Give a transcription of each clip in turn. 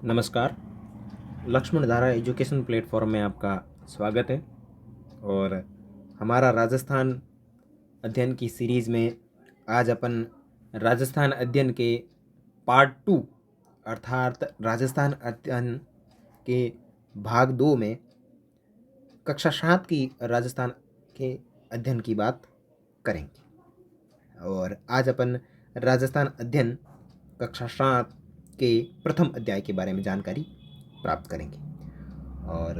नमस्कार। लक्ष्मण धारा education platform में आपका स्वागत है। और हमारा राजस्थान अध्ययन की सीरीज़ में आज अपन राजस्थान अध्ययन के पार्ट 2 अर्थात राजस्थान अध्ययन के भाग 2 में कक्षा 7 की राजस्थान के अध्ययन की बात करेंगे। और आज अपन राजस्थान अध्ययन कक्षा 7 के प्रथम अध्याय के बारे में जानकारी प्राप्त करेंगे। और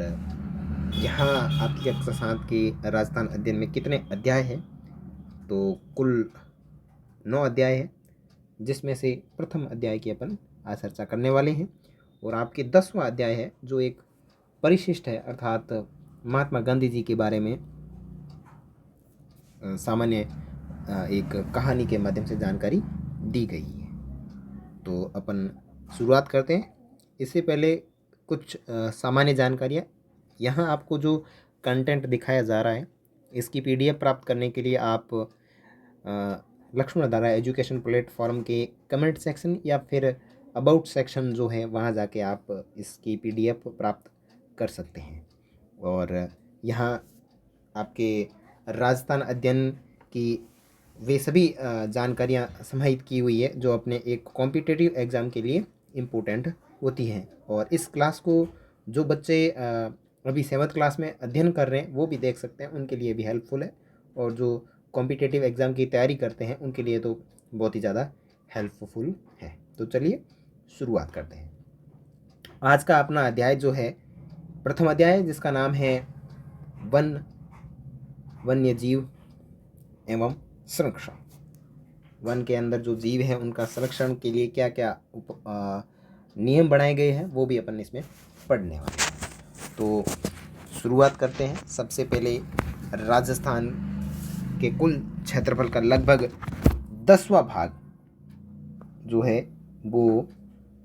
यहाँ आपकी कक्षा 7 के राजस्थान अध्ययन में कितने अध्याय हैं? तो कुल 9 अध्याय हैं, जिसमें से प्रथम अध्याय की अपन आज चर्चा करने वाले हैं। और आपके 10वां अध्याय है जो एक परिशिष्ट है, अर्थात महात्मा गांधी जी के बारे में सामान्य एक कहानी के माध्यम से जानकारी दी गई है। तो अपन शुरुआत करते हैं। इससे पहले कुछ सामान्य जानकारियाँ। यहाँ आपको जो कंटेंट दिखाया जा रहा है, इसकी पीडीएफ प्राप्त करने के लिए आप लक्ष्मण धारा एजुकेशन प्लेटफॉर्म के कमेंट सेक्शन या फिर अबाउट सेक्शन जो है वहाँ जाके आप इसकी पीडीएफ प्राप्त कर सकते हैं। और यहाँ आपके राजस्थान अध्ययन की वे सभी जानकारियाँ समाहित की हुई है जो अपने एक कॉम्पिटिटिव एग्ज़ाम के लिए इम्पोर्टेंट होती हैं। और इस क्लास को जो बच्चे अभी 7th क्लास में अध्ययन कर रहे हैं वो भी देख सकते हैं, उनके लिए भी हेल्पफुल है। और जो कॉम्पिटिटिव एग्ज़ाम की तैयारी करते हैं उनके लिए तो बहुत ही ज़्यादा हेल्पफुल है। तो चलिए शुरुआत करते हैं। आज का अपना अध्याय जो है प्रथम अध्याय है, जिसका नाम है वन्य जीव एवं संरक्षण। वन के अंदर जो जीव है उनका संरक्षण के लिए क्या क्या नियम बनाए गए हैं वो भी अपन इसमें पढ़ने वाले हैं। तो शुरुआत करते हैं। सबसे पहले राजस्थान के कुल क्षेत्रफल का लगभग 10वां भाग जो है वो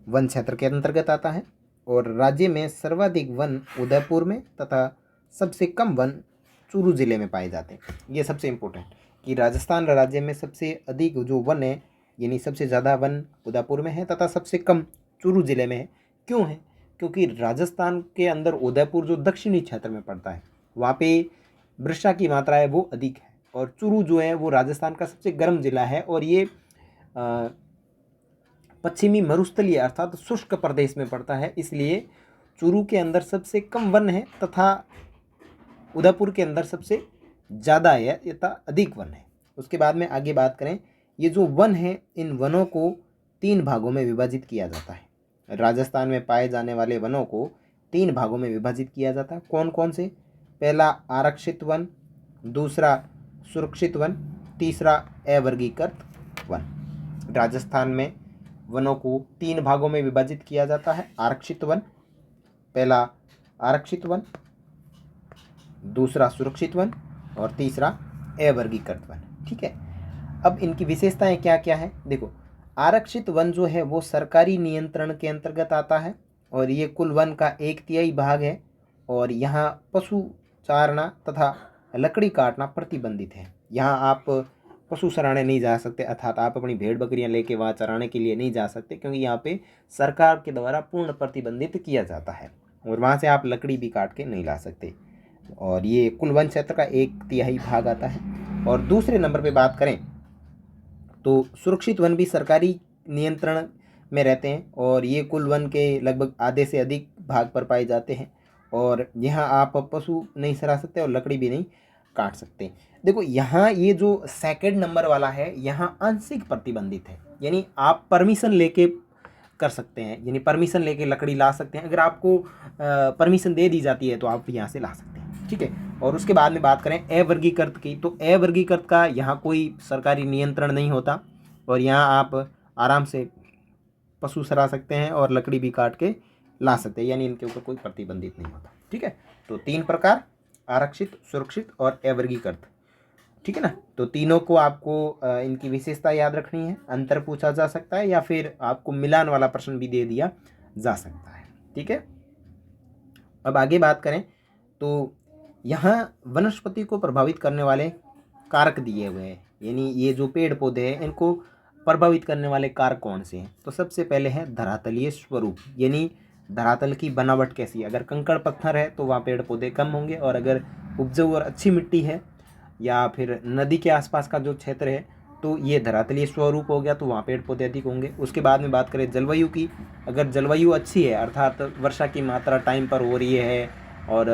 वन क्षेत्र के अंतर्गत आता है। और राज्य में सर्वाधिक वन उदयपुर में तथा सबसे कम वन चूरू जिले में पाए जाते हैं। ये सबसे इम्पोर्टेंट कि राजस्थान राज्य में सबसे अधिक जो वन है, यानी सबसे ज़्यादा वन उदयपुर में है तथा सबसे कम चूरू जिले में है। क्यों है? क्योंकि राजस्थान के अंदर उदयपुर जो दक्षिणी क्षेत्र में पड़ता है वहाँ पे वर्षा की मात्रा है वो अधिक है। और चूरू जो है वो राजस्थान का सबसे गर्म जिला है और ये पश्चिमी मरुस्थलीय अर्थात शुष्क प्रदेश में पड़ता है, इसलिए चूरू के अंदर सबसे कम वन है तथा उदयपुर के अंदर सबसे ज़्यादा है तथा अधिक वन है। उसके बाद में आगे बात करें, ये जो वन है इन वनों को 3 भागों में विभाजित किया जाता है। राजस्थान में पाए जाने वाले वनों को 3 भागों में विभाजित किया जाता है। कौन कौन से? पहला आरक्षित वन, दूसरा सुरक्षित वन, तीसरा अवर्गीकृत वन। राजस्थान में वनों को 3 भागों में विभाजित किया जाता है। आरक्षित वन, पहला आरक्षित वन, दूसरा सुरक्षित वन और तीसरा अवर्गीकृत वन। ठीक है, अब इनकी विशेषताएं क्या क्या है देखो। आरक्षित वन जो है वो सरकारी नियंत्रण के अंतर्गत आता है और ये कुल वन का 1/3 भाग है। और यहाँ पशु चारना तथा लकड़ी काटना प्रतिबंधित है। यहाँ आप पशु चराने नहीं जा सकते, अर्थात आप अपनी भेड़ बकरियां लेके वहाँ चराने के लिए नहीं जा सकते, क्योंकि यहाँ पे सरकार के द्वारा पूर्ण प्रतिबंधित किया जाता है। और वहाँ से आप लकड़ी भी काट के नहीं ला सकते। और ये कुल वन क्षेत्र का 1/3 भाग आता है। और दूसरे नंबर पे बात करें तो सुरक्षित वन भी सरकारी नियंत्रण में रहते हैं और ये कुल वन के लगभग आधे से अधिक भाग पर पाए जाते हैं। और यहाँ आप पशु नहीं चरा सकते और लकड़ी भी नहीं काट सकते। देखो यहाँ ये जो सेकंड नंबर वाला है यहाँ आंशिक प्रतिबंधित है, यानी आप परमिशन लेके कर सकते हैं, यानी परमिशन लेके लकड़ी ला सकते हैं। अगर आपको परमिशन दे दी जाती है तो आप यहाँ से ला सकते हैं। ठीक है, और उसके बाद में बात करें अवर्गीकृत की, तो अवर्गीकृत का यहाँ कोई सरकारी नियंत्रण नहीं होता और यहाँ आप आराम से पशु चरा सकते हैं और लकड़ी भी काट के ला सकते हैं, यानी इनके ऊपर कोई प्रतिबंधित नहीं होता। ठीक है, तो 3 प्रकार, आरक्षित, सुरक्षित और अवर्गीकृत। ठीक है ना, तो तीनों को आपको इनकी विशेषता याद रखनी है। अंतर पूछा जा सकता है या फिर आपको मिलान वाला प्रश्न भी दे दिया जा सकता है। ठीक है, अब आगे बात करें तो यहाँ वनस्पति को प्रभावित करने वाले कारक दिए हुए हैं, यानी ये जो पेड़ पौधे हैं इनको प्रभावित करने वाले कारक कौन से हैं? तो सबसे पहले है धरातलीय स्वरूप, यानी धरातल की बनावट कैसी है। अगर कंकड़ पत्थर है तो वहाँ पेड़ पौधे कम होंगे, और अगर उपजाऊ और अच्छी मिट्टी है या फिर नदी के आसपास का जो क्षेत्र है तो ये धरातलीय स्वरूप हो गया, तो वहाँ पेड़ पौधे अधिक होंगे। उसके बाद में बात करें जलवायु की, अगर जलवायु अच्छी है अर्थात वर्षा की मात्रा टाइम पर हो रही है और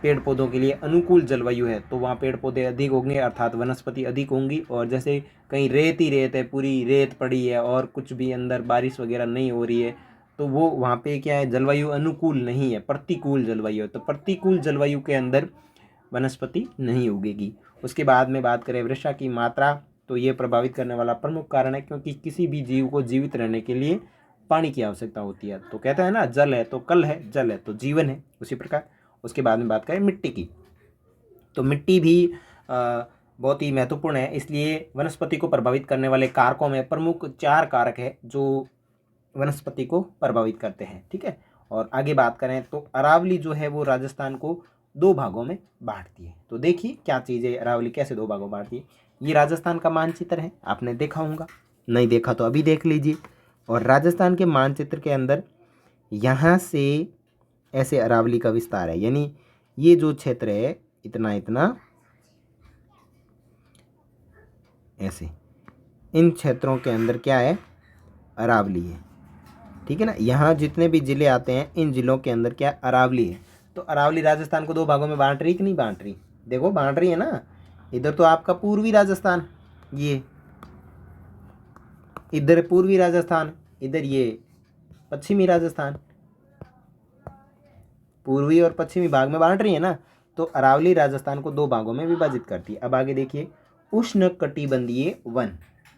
पेड़ पौधों के लिए अनुकूल जलवायु है तो वहाँ पेड़ पौधे अधिक होंगे अर्थात वनस्पति अधिक होंगी। और जैसे कहीं रेत ही रेत है, पूरी रेत पड़ी है और कुछ भी अंदर बारिश वगैरह नहीं हो रही है तो वो वहाँ पे क्या है, जलवायु अनुकूल नहीं है, प्रतिकूल जलवायु है। तो प्रतिकूल जलवायु के अंदर वनस्पति नहीं उगेगी। उसके बाद में बात करें वर्षा की मात्रा, तो ये प्रभावित करने वाला प्रमुख कारण है, क्योंकि किसी भी जीव को जीवित रहने के लिए पानी की आवश्यकता होती है। तो कहता है ना, जल है तो कल है, जल है तो जीवन है, उसी प्रकार। उसके बाद में बात करें मिट्टी की, तो मिट्टी भी बहुत ही महत्वपूर्ण है, इसलिए वनस्पति को प्रभावित करने वाले कारकों में प्रमुख 4 कारक है जो वनस्पति को प्रभावित करते हैं। ठीक है, और आगे बात करें तो अरावली जो है वो राजस्थान को 2 भागों में बांटती है। तो देखिए क्या चीज़ है अरावली, कैसे 2 भागों में बांटती है। ये राजस्थान का मानचित्र है, आपने देखा होगा, नहीं देखा तो अभी देख लीजिए। और राजस्थान के मानचित्र के अंदर यहाँ से ऐसे अरावली का विस्तार है, यानी ये जो क्षेत्र है इतना इतना ऐसे, इन क्षेत्रों के अंदर क्या है, अरावली है। ठीक है ना, यहाँ जितने भी ज़िले आते हैं इन ज़िलों के अंदर क्या अरावली है। तो अरावली राजस्थान को 2 भागों में बांट रही कि नहीं बांट रही? देखो बांट रही है ना। इधर तो आपका पूर्वी राजस्थान, ये इधर पूर्वी राजस्थान, इधर ये पश्चिमी राजस्थान, पूर्वी और पश्चिमी भाग में बांट रही है ना। तो अरावली राजस्थान को 2 भागों में विभाजित करती है। अब आगे देखिए, उष्णकटिबंधीय वन,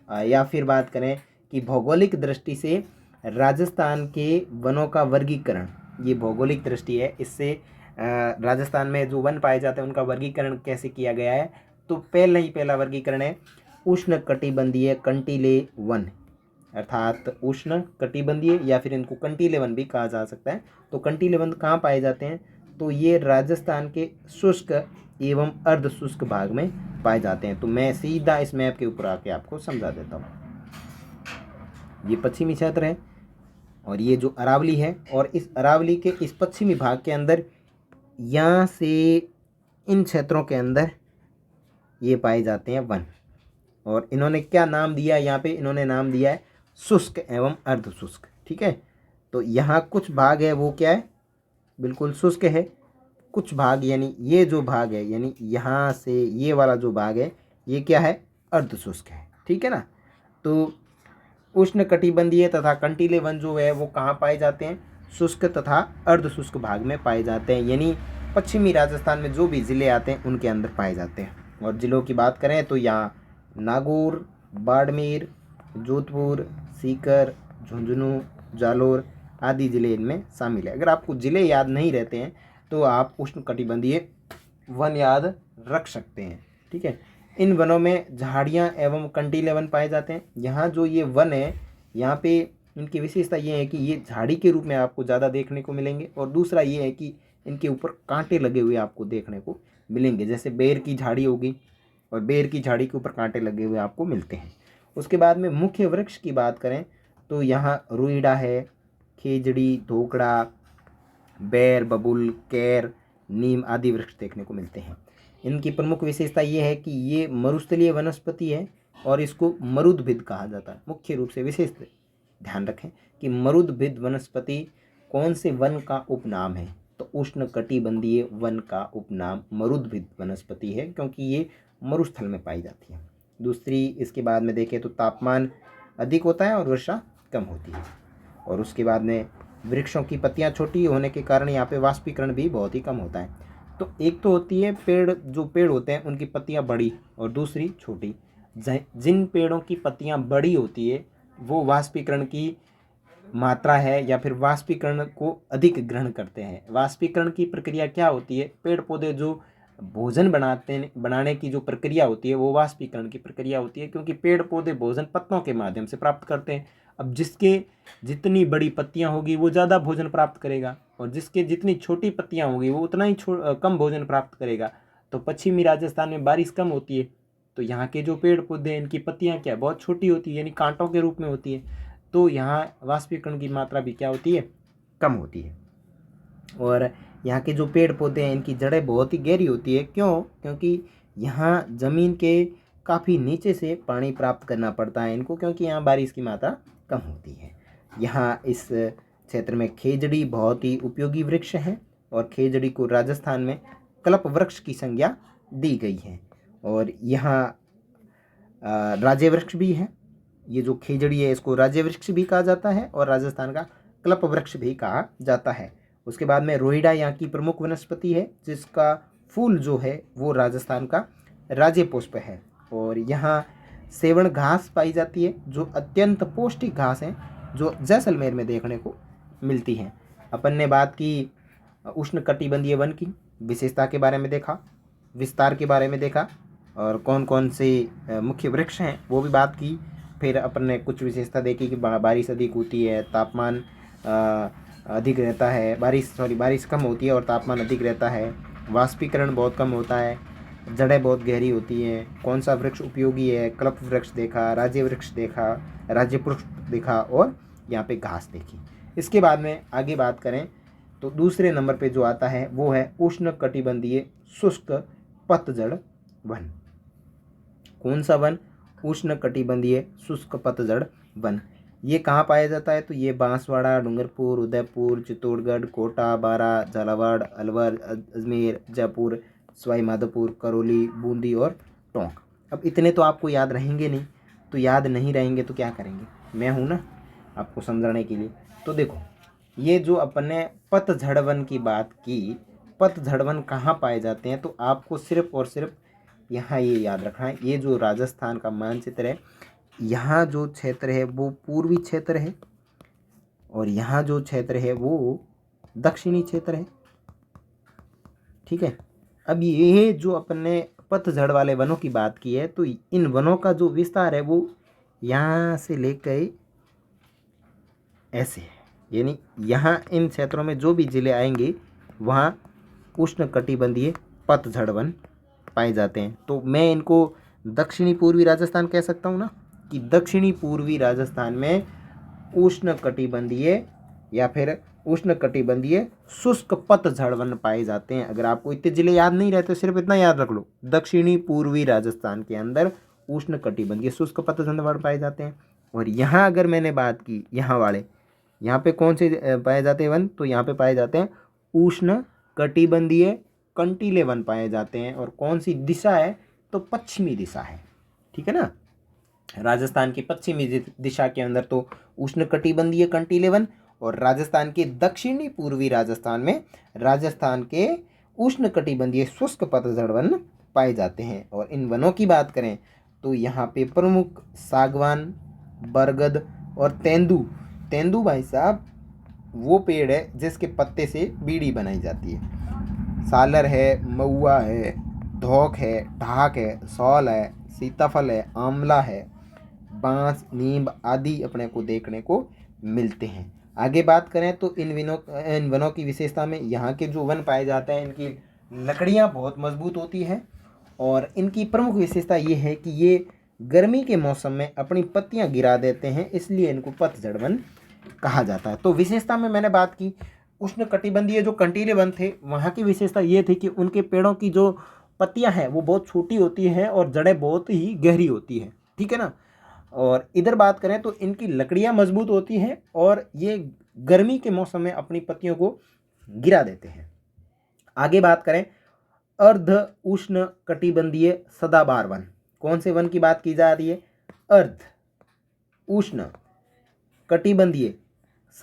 या फिर बात करें कि भौगोलिक दृष्टि से राजस्थान के वनों का वर्गीकरण, ये भौगोलिक दृष्टि है, इससे राजस्थान में जो वन पाए जाते हैं उनका वर्गीकरण कैसे किया गया है। तो पहला वर्गीकरण है उष्णकटिबंधीय कंटीले वन, अर्थात उष्ण कटिबंधीय या फिर इनको कंटीले वन भी कहा जा सकता है। तो कंटीले वन कहाँ पाए जाते हैं? तो ये राजस्थान के शुष्क एवं अर्ध शुष्क भाग में पाए जाते हैं। तो मैं सीधा इस मैप के ऊपर आके आपको समझा देता हूँ। ये पश्चिमी क्षेत्र है और ये जो अरावली है, और इस अरावली के इस पश्चिमी भाग के अंदर यहाँ से इन क्षेत्रों के अंदर ये पाए जाते हैं वन। और इन्होंने क्या नाम दिया, यहाँ पे इन्होंने नाम दिया है शुष्क एवं अर्ध शुष्क। ठीक है, तो यहाँ कुछ भाग है वो क्या है, बिल्कुल शुष्क है, कुछ भाग यानी ये जो भाग है, यानी यहाँ से ये वाला जो भाग है ये क्या है, अर्ध शुष्क है। ठीक है ना। तो उष्णकटिबंधीय तथा कंटीले वन जो है वो कहाँ पाए जाते हैं, शुष्क तथा अर्ध शुष्क भाग में पाए जाते हैं, यानी पश्चिमी राजस्थान में जो भी ज़िले आते हैं उनके अंदर पाए जाते हैं। और ज़िलों की बात करें तो यहाँ नागौर, बाड़मेर, जोधपुर, सीकर, झुंझुनू, जालोर आदि ज़िले इनमें शामिल है। अगर आपको ज़िले याद नहीं रहते हैं तो आप उष्णकटिबंधीय वन याद रख सकते हैं। ठीक है, इन वनों में झाड़ियाँ एवं कंटीले वन पाए जाते हैं। यहाँ जो ये वन है यहाँ पे इनकी विशेषता ये है कि ये झाड़ी के रूप में आपको ज़्यादा देखने को मिलेंगे, और दूसरा ये है कि इनके ऊपर कांटे लगे हुए आपको देखने को मिलेंगे, जैसे बेर की झाड़ी होगी और बेर की झाड़ी के ऊपर कांटे लगे हुए आपको मिलते हैं। उसके बाद में मुख्य वृक्ष की बात करें तो यहाँ रुईड़ा है, खेजड़ी, धोकड़ा, बेर, बबुल, कैर, नीम आदि वृक्ष देखने को मिलते हैं। इनकी प्रमुख विशेषता ये है कि ये मरुस्थलीय वनस्पति है और इसको मरुद्भिद कहा जाता है। मुख्य रूप से विशेष ध्यान रखें कि मरुद्भिद वनस्पति कौन से वन का उपनाम है, तो उष्णकटिबंधीय वन का उपनाम मरुद्भिद वनस्पति है, क्योंकि ये मरुस्थल में पाई जाती है। दूसरी इसके बाद में देखें तो तापमान अधिक होता है और वर्षा कम होती है। और उसके बाद में वृक्षों की पत्तियां छोटी होने के कारण यहाँ पे वाष्पीकरण भी बहुत ही कम होता है। तो एक तो होती है पेड़, जो पेड़ होते हैं उनकी पत्तियां बड़ी, और दूसरी छोटी। जिन पेड़ों की पत्तियां बड़ी होती है वो वाष्पीकरण की मात्रा है या फिर वाष्पीकरण को अधिक ग्रहण करते हैं। वाष्पीकरण की प्रक्रिया क्या होती है, पेड़ पौधे जो भोजन बनाने की जो प्रक्रिया होती है वो वाष्पीकरण की प्रक्रिया होती है, क्योंकि पेड़ पौधे भोजन पत्तों के माध्यम से प्राप्त करते हैं। अब जिसके जितनी बड़ी पत्तियां होगी वो ज़्यादा भोजन प्राप्त करेगा, और जिसके जितनी छोटी पत्तियां होगी वो उतना ही कम भोजन प्राप्त करेगा। तो पश्चिमी राजस्थान में बारिश कम होती है तो यहाँ के जो पेड़ पौधे हैं इनकी पत्तियाँ क्या बहुत छोटी होती है, यानी कांटों के रूप में होती है, तो यहाँ वाष्पीकरण की मात्रा भी क्या होती है, कम होती है। और यहाँ के जो पेड़ पौधे हैं इनकी जड़ें बहुत ही गहरी होती है। क्यों? क्योंकि यहाँ ज़मीन के काफ़ी नीचे से पानी प्राप्त करना पड़ता है इनको, क्योंकि यहाँ बारिश की मात्रा कम होती है। यहाँ इस क्षेत्र में खेजड़ी बहुत ही उपयोगी वृक्ष है और खेजड़ी को राजस्थान में कल्प वृक्ष की संज्ञा दी गई है। और यहाँ राज्य वृक्ष भी है। ये जो खेजड़ी है इसको राज्य वृक्ष भी कहा जाता है और राजस्थान का कल्प वृक्ष भी कहा जाता है। उसके बाद में रोहिड़ा यहाँ की प्रमुख वनस्पति है, जिसका फूल जो है वो राजस्थान का राज्य पुष्प है। और यहाँ सेवण घास पाई जाती है जो अत्यंत पौष्टिक घास है, जो जैसलमेर में देखने को मिलती है। अपन ने बात की उष्णकटिबंधीय वन की विशेषता के बारे में देखा, विस्तार के बारे में देखा और कौन कौन से मुख्य वृक्ष हैं वो भी बात की। फिर अपन ने कुछ विशेषता देखी कि बारिश अधिक होती है, तापमान अधिक रहता है, बारिश कम होती है और तापमान अधिक रहता है, वाष्पीकरण बहुत कम होता है, जड़ें बहुत गहरी होती हैं, कौन सा वृक्ष उपयोगी है, कल्प वृक्ष देखा, राज्य वृक्ष देखा, राज्य पुष्प देखा और यहाँ पे घास देखी। इसके बाद में आगे बात करें तो दूसरे नंबर पे जो आता है वो है उष्णकटिबंधीय शुष्क पतझड़ वन। कौन सा वन? उष्णकटिबंधीय शुष्क पतझड़ वन। ये कहाँ पाया जाता है? तो ये बांसवाड़ा, डूंगरपुर, उदयपुर, चित्तौड़गढ़, कोटा, बारा, झालावाड़, अलवर, अजमेर, जयपुर, सवाई माधोपुर, करौली, बूंदी और टोंक। अब इतने तो आपको याद रहेंगे नहीं, तो याद नहीं रहेंगे तो क्या करेंगे, मैं हूँ ना आपको समझाने के लिए। तो देखो, ये जो अपन ने पतझड़ वन की बात की, पतझड़ वन कहाँ पाए जाते हैं, तो आपको सिर्फ और सिर्फ यहाँ ये याद रखना है, ये जो राजस्थान का मानचित्र है, यहाँ जो क्षेत्र है वो पूर्वी क्षेत्र है और यहाँ जो क्षेत्र है वो दक्षिणी क्षेत्र है। ठीक है। अब ये जो अपन ने पतझड़ वाले वनों की बात की है, तो इन वनों का जो विस्तार है वो यहाँ से लेकर ऐसे है, यानी यहाँ इन क्षेत्रों में जो भी जिले आएंगे वहाँ उष्णकटिबंधीय पतझड़ वन पाए जाते हैं। तो मैं इनको दक्षिणी पूर्वी राजस्थान कह सकता हूँ ना, कि दक्षिणी पूर्वी राजस्थान में उष्णकटिबंधीय या फिर उष्णकटिबंधीय शुष्क पतझड़ वन पाए जाते हैं। अगर आपको इतने जिले याद नहीं रहते, सिर्फ इतना याद रख लो, दक्षिणी पूर्वी राजस्थान के अंदर उष्णकटिबंधीय शुष्क पतझड़ वन पाए जाते हैं। और यहाँ अगर मैंने बात की यहाँ वाले, यहाँ पे कौन से पाए जाते हैं वन, तो यहाँ पे पाए जाते हैं उष्णकटिबंधीय कंटीले वन पाए जाते हैं। और कौन सी दिशा है, तो पश्चिमी दिशा है। ठीक है ना, राजस्थान की पश्चिमी दिशा के अंदर तो उष्णकटिबंधीय कंटीले वन, और राजस्थान के दक्षिणी पूर्वी राजस्थान में राजस्थान के उष्णकटिबंधीय शुष्क पतझड़ वन पाए जाते हैं। और इन वनों की बात करें तो यहाँ पे प्रमुख सागवान, बरगद और तेंदू भाई साहब वो पेड़ है जिसके पत्ते से बीड़ी बनाई जाती है। सालर है, महुआ है, धौक है, ढाक है, सौल है, सीताफल है, आंवला है, बांस, नीम आदि अपने को देखने को मिलते हैं। आगे बात करें तो इन वनों की विशेषता में यहाँ के जो वन पाए जाते हैं इनकी लकड़ियाँ बहुत मजबूत होती हैं और इनकी प्रमुख विशेषता ये है कि ये गर्मी के मौसम में अपनी पत्तियाँ गिरा देते हैं, इसलिए इनको पतझड़ वन कहा जाता है। तो विशेषता में मैंने बात की उष्णकटिबंधीय जो कंटीले वन थे वहाँ की विशेषता ये थी कि उनके पेड़ों की जो पत्तियाँ हैं वो बहुत छोटी होती हैं और जड़ें बहुत ही गहरी होती हैं। ठीक है ना। और इधर बात करें तो इनकी लकड़ियाँ मजबूत होती हैं और ये गर्मी के मौसम में अपनी पत्तियों को गिरा देते हैं। आगे बात करें अर्ध उष्ण कटिबंधीय सदाबहार वन, कौन से वन की बात की जा रही है? अर्ध उष्ण कटिबंधीय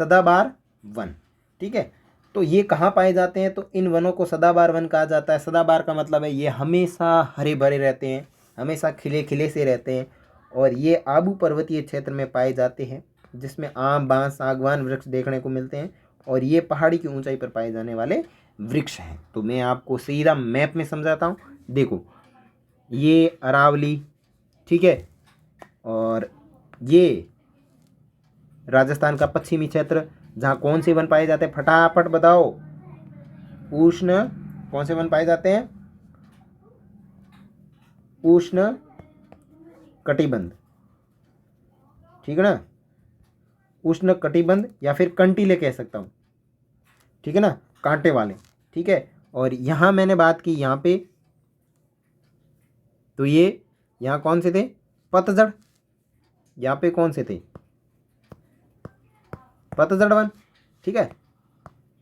सदाबहार वन। ठीक है, तो ये कहाँ पाए जाते हैं? तो इन वनों को सदाबहार वन कहा जाता है। सदाबहार का मतलब है ये हमेशा हरे भरे रहते हैं, हमेशा खिले खिले से रहते हैं और ये आबू पर्वतीय क्षेत्र में पाए जाते हैं जिसमें आम, बांस, सागवान वृक्ष देखने को मिलते हैं और ये पहाड़ी की ऊंचाई पर पाए जाने वाले वृक्ष हैं। तो मैं आपको सीधा मैप में समझाता हूँ। देखो, ये अरावली, ठीक है, और ये राजस्थान का पश्चिमी क्षेत्र जहाँ कौन से वन पाए जाते हैं? फटाफट बताओ। उष्ण कौन से वन पाए जाते हैं? उष्ण कटिबंध, ठीक है ना, उष्ण कटिबंध या फिर कंटीले कह सकता हूँ, ठीक है ना, कांटे वाले, ठीक है। और यहाँ मैंने बात की यहाँ पे, तो ये यहाँ कौन से थे, पतझड़, यहाँ पे कौन से थे, पतझड़ वन, ठीक है।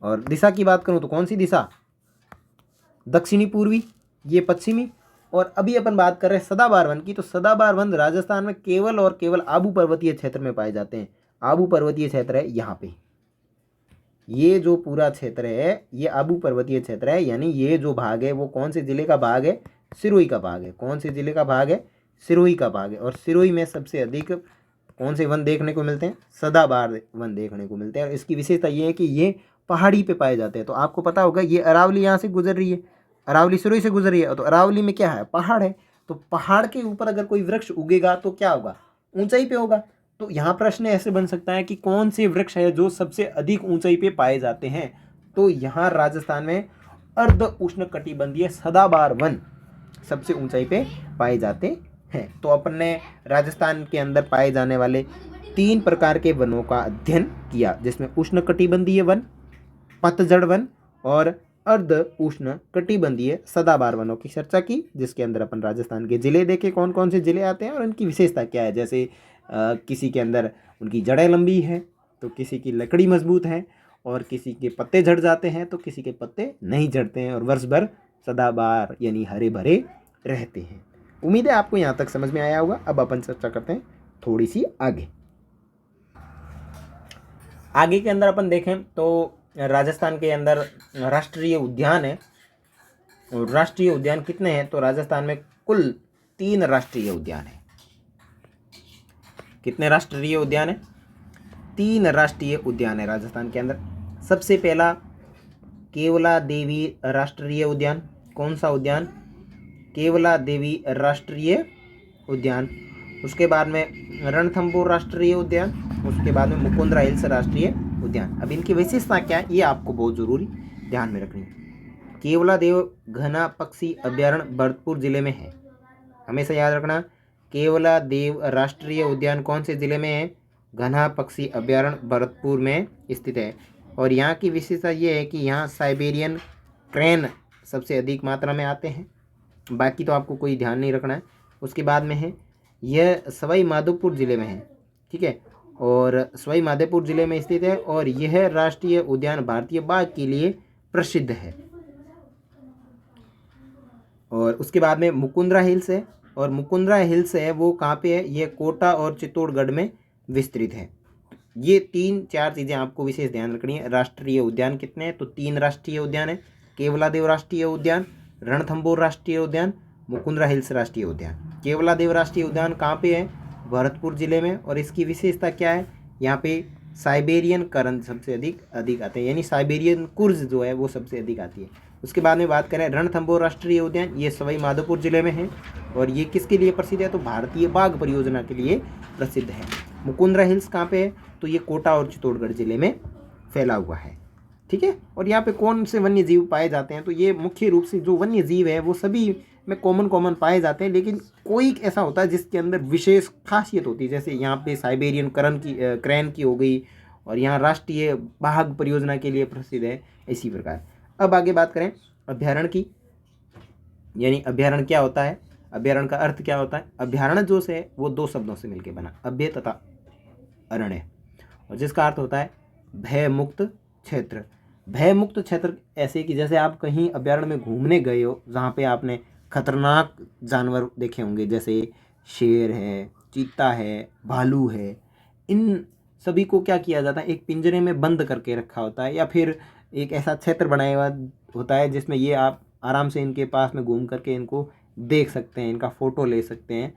और दिशा की बात करूँ तो कौन सी दिशा, दक्षिणी पूर्वी, ये पश्चिमी। और अभी अपन बात कर रहे हैं सदाबहार वन की, तो सदाबहार वन राजस्थान में केवल और केवल आबू पर्वतीय क्षेत्र में पाए जाते हैं। आबू पर्वतीय क्षेत्र है यहाँ पे, ये जो पूरा क्षेत्र है ये आबू पर्वतीय क्षेत्र है, यानी ये जो भाग है वो कौन से जिले का भाग है, सिरोही का भाग है। कौन से जिले का भाग है, सिरोही का भाग है। और सिरोही में सबसे अधिक कौन से वन देखने को मिलते हैं, सदाबहार वन देखने को मिलते हैं। और इसकी विशेषता ये है कि ये पहाड़ी पे पाए जाते हैं। तो आपको पता होगा ये अरावली यहाँ से गुजर रही है, अरावली सिरोही से गुजर रही है, तो अरावली में क्या है, पहाड़ है। तो पहाड़ के ऊपर अगर कोई वृक्ष उगेगा तो क्या होगा, ऊंचाई पे होगा। तो यहाँ प्रश्न ऐसे बन सकता है कि कौन से वृक्ष है जो सबसे अधिक ऊंचाई पे पाए जाते हैं। तो यहाँ राजस्थान में अर्ध उष्ण कटिबंधीय सदाबहार वन सबसे ऊंचाई पे पाए जाते हैं। तो अपन ने राजस्थान के अंदर पाए जाने वाले 3 प्रकार के वनों का अध्ययन किया, जिसमें उष्ण कटिबंधीय वन, पतझड़ वन और अर्ध उष्ण कटिबंधीय सदाबहार वनों की चर्चा की, जिसके अंदर अपन राजस्थान के जिले देखे, कौन कौन से जिले आते हैं और उनकी विशेषता क्या है। जैसे किसी के अंदर उनकी जड़ें लंबी हैं, तो किसी की लकड़ी मजबूत है, और किसी के पत्ते झड़ जाते हैं तो किसी के पत्ते नहीं झड़ते हैं, और वर्ष भर सदाबहार यानी हरे भरे रहते हैं। उम्मीद है आपको यहाँ तक समझ में आया होगा। अब अपन चर्चा करते हैं थोड़ी सी आगे के अंदर अपन देखें तो राजस्थान के अंदर राष्ट्रीय उद्यान है। और राष्ट्रीय उद्यान कितने हैं, तो राजस्थान में कुल 3 राष्ट्रीय उद्यान है। कितने राष्ट्रीय उद्यान है, 3 राष्ट्रीय उद्यान है राजस्थान के अंदर। सबसे पहला केवला देवी राष्ट्रीय उद्यान। कौन सा उद्यान, केवला देवी राष्ट्रीय उद्यान। उसके बाद में रणथंभौर राष्ट्रीय उद्यान, उसके बाद में मुकुंदरा हिल्स राष्ट्रीय उद्यान। अब इनकी विशेषता क्या है ये आपको बहुत जरूरी ध्यान में रखनी है। केवला देव घना पक्षी अभ्यारण्य भरतपुर जिले में है, हमेशा याद रखना। केवला देव राष्ट्रीय उद्यान कौन से जिले में है, घना पक्षी अभ्यारण्य भरतपुर में स्थित है। और यहाँ की विशेषता ये है कि यहाँ साइबेरियन क्रेन सबसे अधिक मात्रा में आते हैं, बाकी तो आपको कोई ध्यान नहीं रखना है। उसके बाद में है यह सवाई माधोपुर जिले में है, ठीक है, और सवाई माधोपुर जिले में स्थित है। और यह राष्ट्रीय उद्यान भारतीय बाघ के लिए प्रसिद्ध है। और उसके बाद में मुकुंदरा हिल्स है, और मुकुंदरा हिल्स है वो कहाँ पे है, ये कोटा और चित्तौड़गढ़ में विस्तृत है। ये 3-4 चीज़ें आपको विशेष ध्यान रखनी है। राष्ट्रीय उद्यान कितने हैं, तो 3 राष्ट्रीय उद्यान है, केवलादेव राष्ट्रीय उद्यान, रणथंभौर राष्ट्रीय उद्यान, मुकुंदरा हिल्स राष्ट्रीय उद्यान। केवलादेव राष्ट्रीय उद्यान कहाँ पे है, भरतपुर जिले में। और इसकी विशेषता क्या है, यहाँ पे साइबेरियन करण सबसे अधिक आते हैं, यानी साइबेरियन कुर्ज जो है वो सबसे अधिक आती है। उसके बाद में बात करें रणथंभौर राष्ट्रीय उद्यान, ये सवाई माधोपुर जिले में है, और ये किसके लिए प्रसिद्ध है, तो भारतीय बाघ परियोजना के लिए प्रसिद्ध है। मुकुंदरा हिल्स कहाँ पे है, तो ये कोटा और चित्तौड़गढ़ जिले में फैला हुआ है, ठीक है। और यहाँ पे कौन से वन्य जीव पाए जाते हैं, तो ये मुख्य रूप से जो वन्य जीव है वो सभी में कॉमन पाए जाते हैं, लेकिन कोई ऐसा होता है जिसके अंदर विशेष खासियत होती है। जैसे यहाँ पे साइबेरियन क्रैन की हो गई, और यहाँ राष्ट्रीय बाघ परियोजना के लिए प्रसिद्ध है, इसी प्रकार। अब आगे बात करें अभ्यारण्य की, यानी अभ्यारण्य क्या होता है, अभ्यारण्य का अर्थ क्या होता है। अभ्यारण्य जो से वो 2 शब्दों से मिलकर बना, अभ्य तथा अरण्य, और जिसका अर्थ होता है भय मुक्त क्षेत्र। भय मुक्त क्षेत्र ऐसे कि जैसे आप कहीं अभ्यारण्य में घूमने गए हो, जहाँ पे आपने खतरनाक जानवर देखे होंगे, जैसे शेर है, चीता है, भालू है, इन सभी को क्या किया जाता है, एक पिंजरे में बंद करके रखा होता है, या फिर एक ऐसा क्षेत्र बनाया हुआ होता है जिसमें ये आप आराम से इनके पास में घूम करके इनको देख सकते हैं, इनका फ़ोटो ले सकते हैं,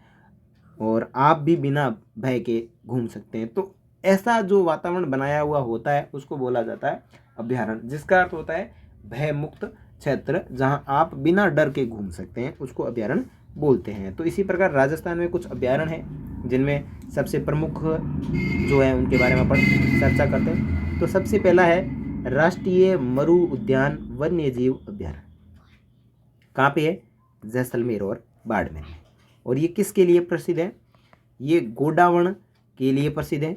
और आप भी बिना भय के घूम सकते हैं। तो ऐसा जो वातावरण बनाया हुआ होता है उसको बोला जाता है अभ्यारण्य, जिसका अर्थ होता है भय मुक्त क्षेत्र, जहां आप बिना डर के घूम सकते हैं, उसको अभ्यारण्य बोलते हैं। तो इसी प्रकार राजस्थान में कुछ अभ्यारण्य हैं, जिनमें सबसे प्रमुख जो है उनके बारे में अपन चर्चा करते हैं। तो सबसे पहला है राष्ट्रीय मरु उद्यान वन्य जीव अभ्यारण्य। कहाँ पे है, जैसलमेर और बाड़मेर में। और ये किसके लिए प्रसिद्ध है, ये गोडावण के लिए प्रसिद्ध है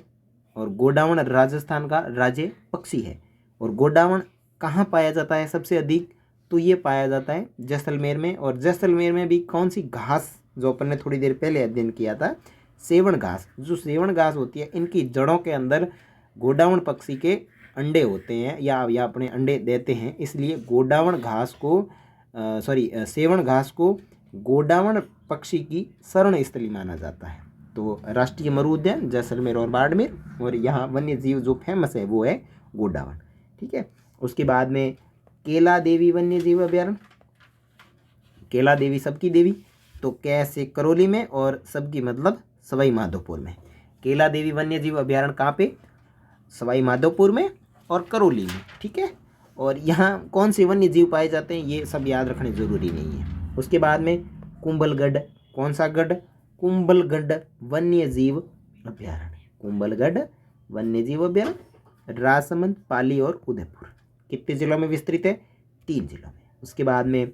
और गोडावण राजस्थान का राज्य पक्षी है। और गोडावण कहाँ पाया जाता है सबसे अधिक, तो ये पाया जाता है जैसलमेर में। और जैसलमेर में भी कौन सी घास, जो अपन ने थोड़ी देर पहले अध्ययन किया था, सेवण घास, जो सेवण घास होती है इनकी जड़ों के अंदर गोडावण पक्षी के अंडे होते हैं या अपने अंडे देते हैं, इसलिए गोडावण घास को सेवण घास को गोडावण पक्षी की शरण स्थली माना जाता है। तो राष्ट्रीय मरु उद्यान जैसलमेर और बाड़मेर, और यहाँ वन्य जीव जो फेमस है वो है गोडावण। ठीक है। उसके बाद में केला देवी वन्य जीव अभ्यारण्य। केला देवी सबकी देवी, तो कैसे करौली में और सबकी मतलब सवाई माधोपुर में। केला देवी वन्य जीव अभ्यारण्य कहाँ पे, सवाई माधोपुर में और करौली में। ठीक है। और यहाँ कौन से वन्य जीव पाए जाते हैं ये सब याद रखने जरूरी नहीं है। उसके बाद में कुंभलगढ़, कौन सा गढ़, कुंभलगढ़ वन्य जीव अभ्यारण्य। कुंभलगढ़ वन्य जीव अभ्यारण्य राजसमंद, पाली और उदयपुर। कितने जिलों में विस्तृत है, 3 जिलों में। उसके बाद में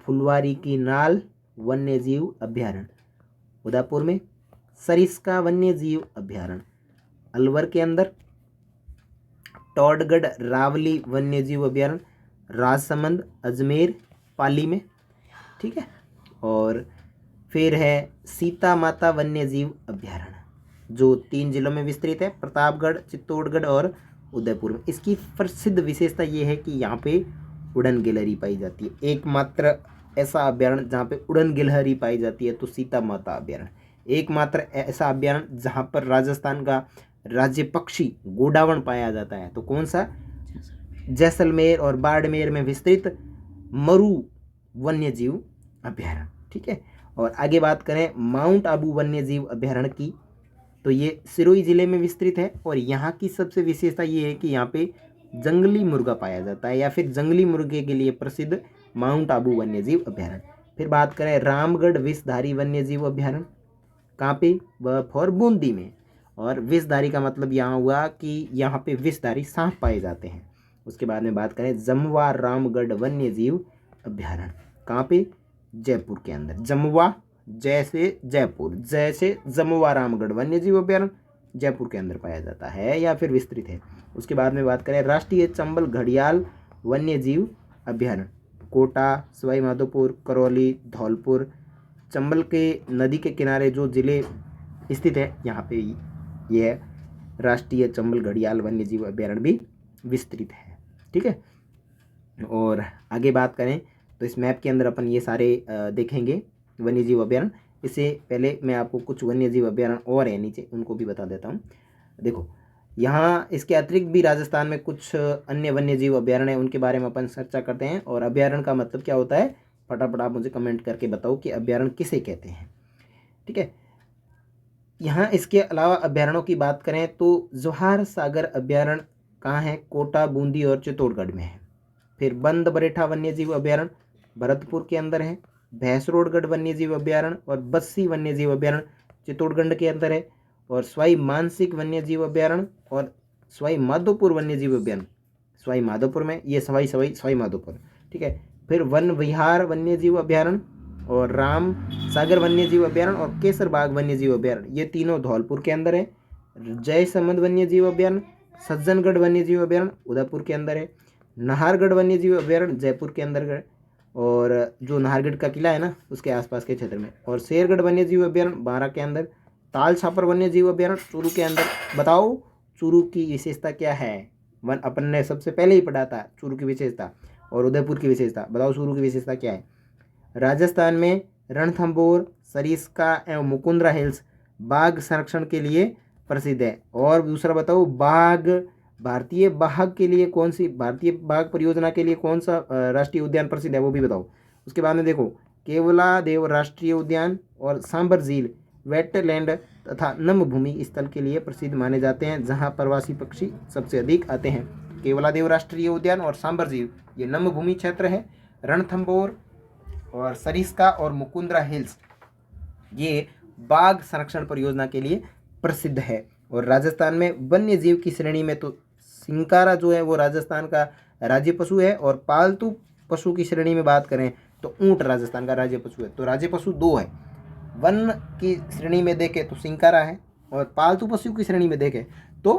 फुलवारी की नाल वन्य जीव अभ्यारण्य उदयपुर में। सरिस्का वन्य जीव अभ्यारण्य अलवर के अंदर। टोडगढ़ रावली वन्य जीव अभ्यारण्य राजसमंद, अजमेर, पाली में। ठीक है। और फिर है सीता माता वन्य जीव अभ्यारण्य जो 3 जिलों में विस्तृत है, प्रतापगढ़, चित्तौड़गढ़ और उदयपुर में। इसकी प्रसिद्ध विशेषता ये है कि यहाँ पे उड़न गिलहरी पाई जाती है। एकमात्र ऐसा अभ्यारण्य जहाँ पे उड़न गिलहरी पाई जाती है तो सीता माता अभ्यारण्य। एकमात्र ऐसा अभ्यारण्य जहाँ पर राजस्थान का राज्य पक्षी गोडावण पाया जाता है तो कौन सा, जैसलमेर और बाड़मेर में विस्तृत मरु वन्य जीव अभ्यारण्य। ठीक है। और आगे बात करें माउंट आबू वन्य जीव अभ्यारण्य की, तो ये सिरोही जिले में विस्तृत है। और यहाँ की सबसे विशेषता ये है कि यहाँ पे जंगली मुर्गा पाया जाता है, या फिर जंगली मुर्गे के लिए प्रसिद्ध माउंट आबू वन्य जीव अभ्यारण्य। फिर बात करें रामगढ़ विषधारी वन्य जीव अभ्यारण्य, कहाँ पे, वह फॉर बूंदी में। और विषधारी का मतलब यहाँ हुआ कि यहाँ पे विषधारी सांप पाए जाते हैं। उसके बाद में बात करें जमवा रामगढ़ वन्य जीव अभ्यारण्य, कहाँ पे, जयपुर के अंदर। जमवा जैसे जयपुर, जैसे जमवा रामगढ़ वन्य जीव अभ्यारण्य जयपुर के अंदर पाया जाता है या फिर विस्तृत है। उसके बाद में बात करें राष्ट्रीय चंबल घड़ियाल वन्य जीव अभ्यारण्य, कोटा, सवाई माधोपुर, करौली, धौलपुर, चंबल के नदी के किनारे जो जिले स्थित है यहाँ पे यह राष्ट्रीय चंबल घड़ियाल वन्य जीव अभ्यारण्य भी विस्तृत है। ठीक है। और आगे बात करें तो इस मैप के अंदर अपन ये सारे देखेंगे वन्य जीव अभ्यारण्य। इससे पहले मैं आपको कुछ वन्य जीव अभ्यारण्य और है नीचे, उनको भी बता देता हूँ। देखो यहाँ इसके अतिरिक्त भी राजस्थान में कुछ अन्य वन्य जीव अभ्यारण्य है, उनके बारे में अपन चर्चा करते हैं। और अभ्यारण्य का मतलब क्या होता है, फटाफट आप मुझे कमेंट करके बताओ कि अभ्यारण्य किसे कहते हैं। ठीक है। यहाँ इसके अलावा अभ्यारण्यों की बात करें तो जवाहर सागर अभ्यारण्य कहाँ है, कोटा, बूंदी और चित्तौड़गढ़ में है। फिर बंद बरेठा वन्य जीव अभ्यारण्य भरतपुर के अंदर है। भैंसरोडगढ़ वन्य जीव अभ्यारण्य और बस्सी वन्य जीव अभ्यारण्य चित्तौड़गढ़ के अंदर है। और सवाई मानसिक वन्य जीव अभ्यारण्य और सवाई माधोपुर वन्य जीव अभ्यारण्य सवाई माधोपुर में, ये सवाई माधोपुर। ठीक है। फिर वन विहार वन्य जीव अभ्यारण्य और राम सागर वन्य जीव अभ्यारण्य और केसर बाग वन्य जीव अभ्यारण्य, ये तीनों धौलपुर के अंदर है। जयसमंद वन्य जीव अभ्यारण्य, सज्जनगढ़ वन्य जीव अभ्यारण्य उदयपुर के अंदर है। नाहरगढ़ वन्य जीव अभ्यारण्य जयपुर के अंदर है और जो नाहरगढ़ का किला है ना उसके आसपास के क्षेत्र में। और शेरगढ़ वन्य जीव अभ्यारण्य बारां के अंदर। ताल छापर वन्य जीव अभ्यारण्य चूरू के अंदर। बताओ चूरू की विशेषता क्या है, अपन ने सबसे पहले ही पढ़ा था चूरू की विशेषता और उदयपुर की विशेषता। बताओ चूरू की विशेषता क्या है। राजस्थान में रणथंभौर, सरिस्का एवं मुकुंदरा हिल्स बाघ संरक्षण के लिए प्रसिद्ध है। और दूसरा बताओ बाघ, भारतीय बाघ के लिए कौन सी, भारतीय बाघ परियोजना के लिए कौन सा राष्ट्रीय उद्यान प्रसिद्ध है वो भी बताओ। उसके बाद में देखो केवला देव राष्ट्रीय उद्यान और सांबर झील वेटलैंड तथा नम भूमि स्थल के लिए प्रसिद्ध माने जाते हैं जहां प्रवासी पक्षी सबसे अधिक आते हैं। केवला देव राष्ट्रीय उद्यान और सांबर झील ये नम भूमि क्षेत्र है। रणथंभौर और सरिस्का और मुकुंदरा हिल्स ये बाघ संरक्षण परियोजना के लिए प्रसिद्ध है। और राजस्थान में वन्य जीव की श्रेणी में तो सिंकारा जो है वो राजस्थान का राज्य पशु है। और पालतू पशु की श्रेणी में बात करें तो ऊंट राजस्थान का राज्य पशु है। तो राज्य पशु 2 है, वन की श्रेणी में देखें तो सिंकारा है, और पालतू पशु की श्रेणी में देखें तो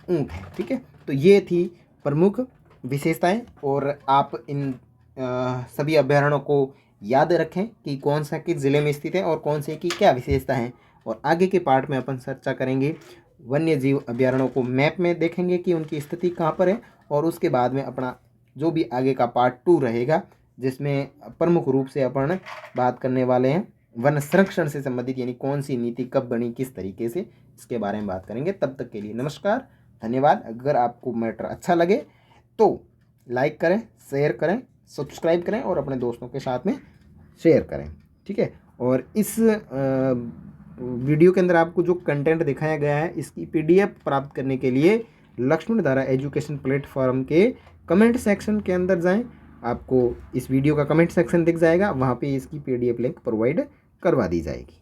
ऊँट है। ठीक है, तो ये थी प्रमुख विशेषताएं, और आप इन सभी अभ्यारण्यों को याद रखें कि कौन सा किस ज़िले में स्थित है और कौन से की क्या विशेषता है। और आगे के पार्ट में अपन चर्चा करेंगे वन्य जीव अभ्यारण्यों को मैप में देखेंगे कि उनकी स्थिति कहाँ पर है, और उसके बाद में अपना जो भी आगे का पार्ट 2 रहेगा जिसमें प्रमुख रूप से अपन बात करने वाले हैं वन संरक्षण से संबंधित, यानी कौन सी नीति कब बनी, किस तरीके से, इसके बारे में बात करेंगे। तब तक के लिए नमस्कार, धन्यवाद। अगर आपको मैटर अच्छा लगे तो लाइक करें, शेयर करें, सब्सक्राइब करें और अपने दोस्तों के साथ में शेयर करें। ठीक है, और इस वीडियो के अंदर आपको जो कंटेंट दिखाया गया है इसकी PDF प्राप्त करने के लिए लक्ष्मण धारा एजुकेशन प्लेटफॉर्म के कमेंट सेक्शन के अंदर जाएं, आपको इस वीडियो का कमेंट सेक्शन दिख जाएगा, वहाँ पे इसकी PDF लिंक प्रोवाइड करवा दी जाएगी।